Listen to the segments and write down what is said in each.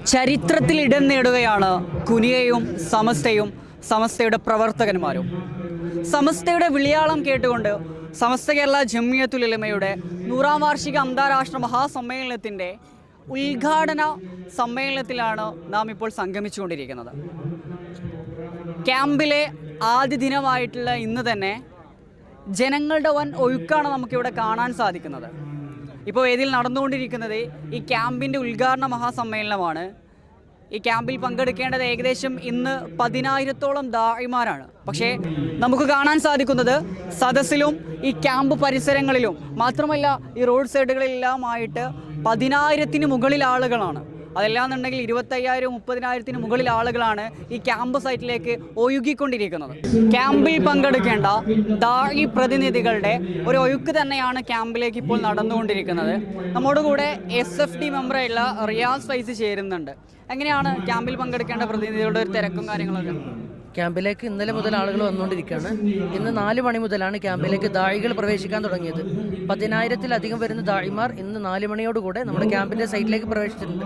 ചരിത്രത്തിൽ ഇടം നേടുകയാണ് കുനിയയും സമസ്തയും സമസ്തയുടെ പ്രവർത്തകന്മാരും. സമസ്തയുടെ വിളിയാളം കേട്ടുകൊണ്ട് സമസ്ത കേരള ജംഇയ്യത്തുൽ ഉലമയുടെ 100ാം വാർഷിക അന്താരാഷ്ട്ര മഹാസമ്മേളനത്തിൻ്റെ ഉദ്ഘാടന സമ്മേളനത്തിലാണ് നാം ഇപ്പോൾ സംഗമിച്ചുകൊണ്ടിരിക്കുന്നത്. ക്യാമ്പിലെ ആദ്യ ദിനമായിട്ടുള്ള ഇന്ന് തന്നെ ജനങ്ങളുടെ വൻ ഒഴുക്കാണ് നമുക്കിവിടെ കാണാൻ സാധിക്കുന്നത്. ഇപ്പോൾ വേദിയിൽ നടന്നുകൊണ്ടിരിക്കുന്നത് ഈ ക്യാമ്പിൻ്റെ ഉദ്ഘാടന മഹാസമ്മേളനമാണ്. ഈ ക്യാമ്പിൽ പങ്കെടുക്കേണ്ടത് ഏകദേശം ഇന്ന് 10,000-ഓളം ദാഇമാരാണ്. പക്ഷേ നമുക്ക് കാണാൻ സാധിക്കുന്നത് സദസ്സിലും ഈ ക്യാമ്പ് പരിസരങ്ങളിലും മാത്രമല്ല ഈ റോഡ് സൈഡുകളിലെല്ലാമായിട്ട് 10,000-ന് മുകളിൽ ആളുകളാണ്. അതല്ലാന്നുണ്ടെങ്കിൽ 25,000-30,000-ന് മുകളിൽ ആളുകളാണ് ഈ ക്യാമ്പ് സൈറ്റിലേക്ക് ഒഴുകിക്കൊണ്ടിരിക്കുന്നത്. ക്യാമ്പിൽ പങ്കെടുക്കേണ്ട ദാഇ പ്രതിനിധികളുടെ ഒരു ഒഴുക്ക് തന്നെയാണ് ക്യാമ്പിലേക്ക് ഇപ്പോൾ നടന്നുകൊണ്ടിരിക്കുന്നത്. നമ്മുടെ കൂടെ SFD മെമ്പറായുള്ള റിയാസ് ഫൈസി ചേരുന്നുണ്ട്. എങ്ങനെയാണ് ക്യാമ്പിൽ പങ്കെടുക്കേണ്ട പ്രതിനിധികളുടെ ഒരു തിരക്കും കാര്യങ്ങളൊക്കെ? ക്യാമ്പിലേക്ക് ഇന്നലെ മുതൽ ആളുകൾ വന്നുകൊണ്ടിരിക്കുകയാണ്. ഇന്ന് 4 മണി മുതലാണ് ക്യാമ്പിലേക്ക് ദാഴികൾ പ്രവേശിക്കാൻ തുടങ്ങിയത്. 10,000-ലധികം വരുന്ന ദാഴിമാർ ഇന്ന് 4 മണിയോടുകൂടെ നമ്മുടെ ക്യാമ്പിൻ്റെ സൈറ്റിലേക്ക് പ്രവേശിച്ചിട്ടുണ്ട്.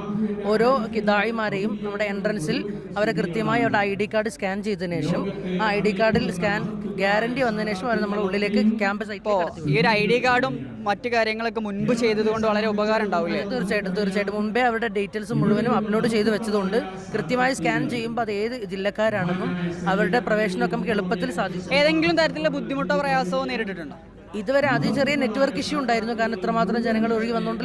ഓരോ ദാഴിമാരെയും നമ്മുടെ എൻട്രൻസിൽ അവരെ കൃത്യമായി അവരുടെ ID കാർഡ് സ്കാൻ ചെയ്തതിനു ശേഷം ആ ID കാർഡിൽ സ്കാൻ ഗ്യാരണ്ടി വന്നതിന് ശേഷം അവർ നമ്മുടെ ഉള്ളിലേക്ക് ക്യാമ്പ് സൈറ്റിൽ ഈ ഒരു ID കാർഡും മറ്റു കാര്യങ്ങളൊക്കെ മുൻപ് ചെയ്തതുകൊണ്ട് വളരെ ഉപകാരം ഉണ്ടാവില്ലേ? തീർച്ചയായിട്ടും മുമ്പേ അവരുടെ ഡീറ്റെയിൽസ് മുഴുവനും അപ്ലോഡ് ചെയ്ത് വെച്ചതുകൊണ്ട് കൃത്യമായി സ്കാൻ ചെയ്യുമ്പോൾ അത് ഏത് ജില്ലക്കാരാണെന്നും അവരുടെ പ്രവേശനമൊക്കെ നമുക്ക് എളുപ്പത്തിൽ സാധിക്കും. ഏതെങ്കിലും തരത്തിലുള്ള ബുദ്ധിമുട്ടോ പ്രയാസമോ നേരിട്ടിട്ടുണ്ടോ? ഇതുവരെ ആദ്യം ചെറിയ നെറ്റ്വർക്ക് ഇഷ്യൂ ഉണ്ടായിരുന്നു. കാരണം ഇത്രമാത്രം ജനങ്ങൾ ഒഴുകി വന്നുകൊണ്ട്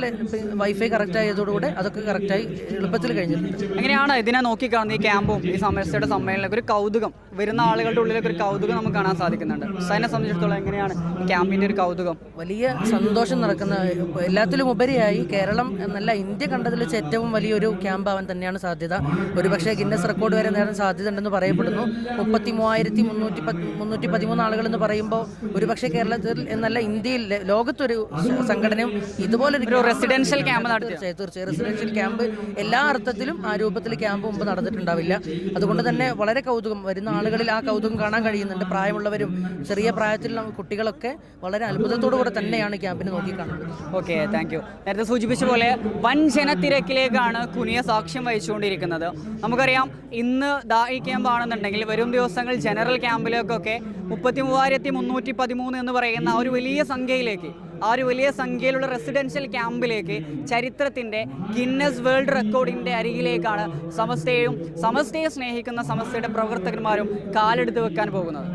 വൈഫൈ കറക്റ്റ് ആയതോടുകൂടെ അതൊക്കെ കറക്റ്റായി എളുപ്പത്തിൽ കഴിഞ്ഞിട്ടുണ്ട്. എങ്ങനെയാണ് ഇതിനെ നോക്കിക്കാണുന്നത്? ഈ ക്യാമ്പും ഈ സമസ്തയുടെ സമ്മേളനമൊക്കെ ഒരു കൗതുകം, വരുന്ന ആളുകളുടെ ഉള്ളിലൊക്കെ ഒരു കൗതുകം നമുക്ക് കാണാൻ സാധിക്കുന്നുണ്ട്. അതിനെ സംബന്ധിച്ചിടത്തോളം എങ്ങനെയാണ് ഈ ക്യാമ്പിൻ്റെ ഒരു കൗതുകം? വലിയ സന്തോഷം നടക്കുന്ന, എല്ലാത്തിലും ഉപരിയായി കേരളം എന്നല്ല ഇന്ത്യ കണ്ടതിൽ വെച്ച് ഏറ്റവും വലിയൊരു ക്യാമ്പ് ആവാൻ തന്നെയാണ് സാധ്യത. ഒരുപക്ഷെ ഗിന്നസ് റെക്കോർഡ് വരെ നേടാൻ സാധ്യത ഉണ്ടെന്ന് പറയപ്പെടുന്നു. 33,313 ആളുകൾ എന്ന് പറയുമ്പോൾ ഒരുപക്ഷെ കേരളത്തിൽ എന്നല്ല ഇന്ത്യയിൽ ലോകത്തൊരു സംഘടനയും ഇതുപോലൊരു റെസിഡൻഷ്യൽ ക്യാമ്പ് തീർച്ചയായും റെസിഡൻഷ്യൽ ക്യാമ്പ് എല്ലാ അർത്ഥത്തിലും ആ രൂപത്തിൽ ക്യാമ്പ് മുമ്പ് നടന്നിട്ടുണ്ടാവില്ല. അതുകൊണ്ട് തന്നെ വളരെ കൗതുകം, വരുന്ന ആളുകളിൽ ആ കൗതുകം കാണാൻ കഴിയുന്നുണ്ട്. പ്രായമുള്ളവരും ചെറിയ പ്രായത്തിലുള്ള കുട്ടികളൊക്കെ വളരെ അത്ഭുതത്തോടുകൂടെ തന്നെയാണ് ക്യാമ്പിനെ നോക്കിക്കാണുന്നത്. Okay, thank you. നേരത്തെ സൂചിപ്പിച്ച പോലെ വൻ ജനത്തിരക്കിലേക്കാണ് കുനിയ സാക്ഷ്യം വഹിച്ചുകൊണ്ടിരിക്കുന്നത്. നമുക്കറിയാം ഇന്ന് ദാഇ ക്യാമ്പ് ആണെന്നുണ്ടെങ്കിൽ വരും ദിവസങ്ങൾ ജനറൽ ക്യാമ്പിലേക്കൊക്കെ 33,313 എന്ന് പറയുന്ന ആ ഒരു വലിയ സംഖ്യയിലുള്ള റെസിഡൻഷ്യൽ ക്യാമ്പിലേക്ക് ചരിത്രത്തിൻ്റെ ഗിന്നസ് വേൾഡ് റെക്കോർഡിൻ്റെ അരികിലേക്കാണ് സമസ്തയെ സ്നേഹിക്കുന്ന സമസ്തയുടെ പ്രവർത്തകന്മാരും കാലെടുത്ത് വെക്കാൻ പോകുന്നത്.